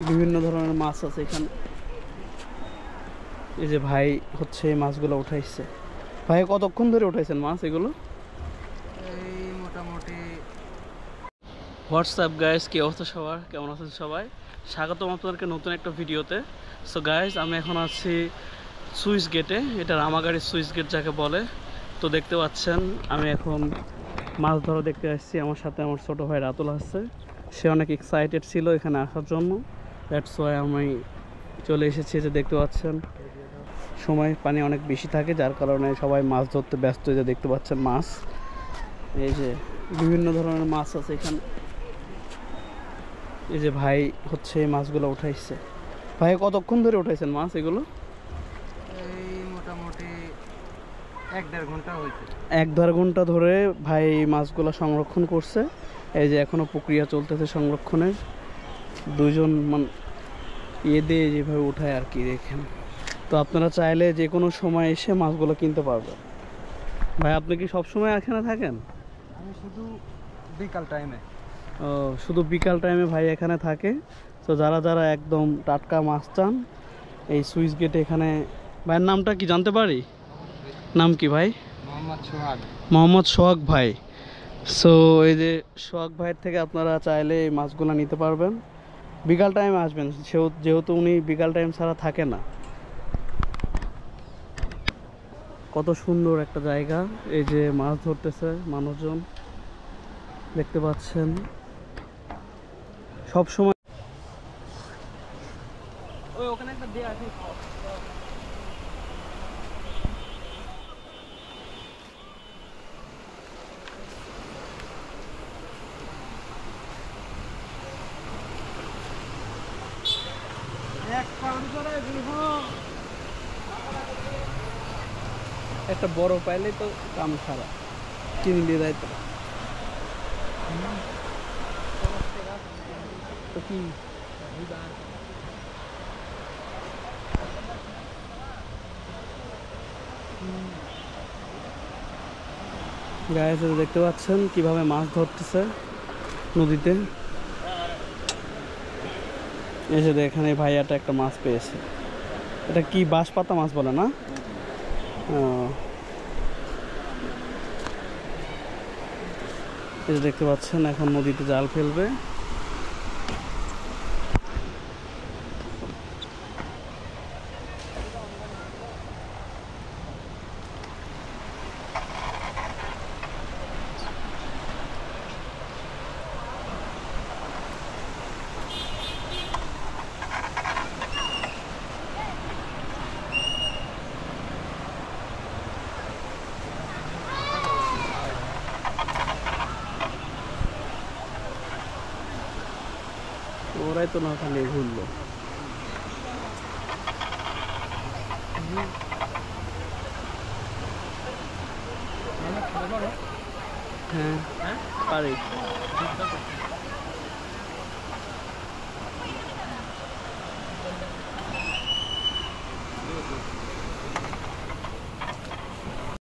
বিভিন্ন ধরনের মাছ আছে এখানে। এই যে ভাই হচ্ছে এই মাছগুলো উঠাইছে। ভাই কতক্ষণ ধরে উঠাইছেন মাছ এগুলো? এই মোটামুটি। হোয়াটসঅ্যাপ গাইস, কি অবস্থা সবার, কেমন আছেন সবাই? স্বাগতম আপনাদেরকে নতুন একটা ভিডিওতে। সো গাইস, আমি এখন আছি সুইচ গেটে। এটা রামাগাড়ির সুইচ গেট যাকে বলে। তো দেখতে পাচ্ছেন আমি এখন মাছ ধরা দেখতে আসছি। আমার সাথে আমার ছোটো ভাই রাতুল আসছে। সে অনেক এক্সাইটেড ছিল এখানে আসার জন্য। দ্যাটস ওয়াই আমি চলে এসেছি। যে দেখতে পাচ্ছেন সময় পানি অনেক বেশি থাকে, যার কারণে সবাই মাছ ধরতে ব্যস্ত। যে দেখতে পাচ্ছেন মাছ, এই যে বিভিন্ন ধরনের মাছ আছে এখানে। এই যে ভাই হচ্ছে এই মাছগুলো উঠাইছে। ভাই কতক্ষণ ধরে উঠাইছেন মাছ এগুলো? এই মোটামুটি 1-1.5 ঘন্টা হয়েছে। 1-1.5 ঘন্টা ধরে ভাই এই মাছগুলো সংরক্ষণ করছে। এই যে এখনো প্রক্রিয়া চলতেছে সংরক্ষণের। দুইজন ইয়ে দিয়ে যেভাবে উঠায় আর কি, দেখেন। তো আপনারা চাইলে যে কোনো সময় এসে মাছগুলো কিনতে পারবেন। ভাই আপনি কি সব সময় এখানে থাকেন? আমি শুধু বিকাল টাইমে। ও, শুধু বিকাল টাইমে ভাই এখানে থাকে। তো যারা যারা একদম টাটকা মাছ চান, এই সুইচ গেটে এখানে। ভাইয়ের নামটা কি জানতে পারি? নাম কি ভাই? মোহাম্মদ সোহাগ। মোহাম্মদ সোহাগ ভাই। সো এই যে সোহাগ ভাইয়ের থেকে আপনারা চাইলে এই মাছগুলো নিতে পারবেন। বিকাল টাইমে আসবেন, যেহেতু উনি বিকাল টাইম ছাড়া থাকে না। কত সুন্দর একটা জায়গা। এই যে মাছ ধরতেছে মানুষজন, দেখতে পাচ্ছেন সব সময়। ওখানে একটা দিয়ে আছে। একটা বড় পাইলে তো কাম সারা কিনে দিয়ে দেয়। তো কি গাইস, দেখতে পাচ্ছেন কিভাবে মাছ ধরতেছে নদীতে। এসে দেখেন এই ভাইয়াটা একটা মাছ পেয়েছে। এটা কি বাঁশপাতা মাছ বলে না? এই যে দেখতে পাচ্ছেন এখন নদীতে জাল ফেলবে। ওরাই তো না খালি ঘুরলো। হ্যাঁ, পারি।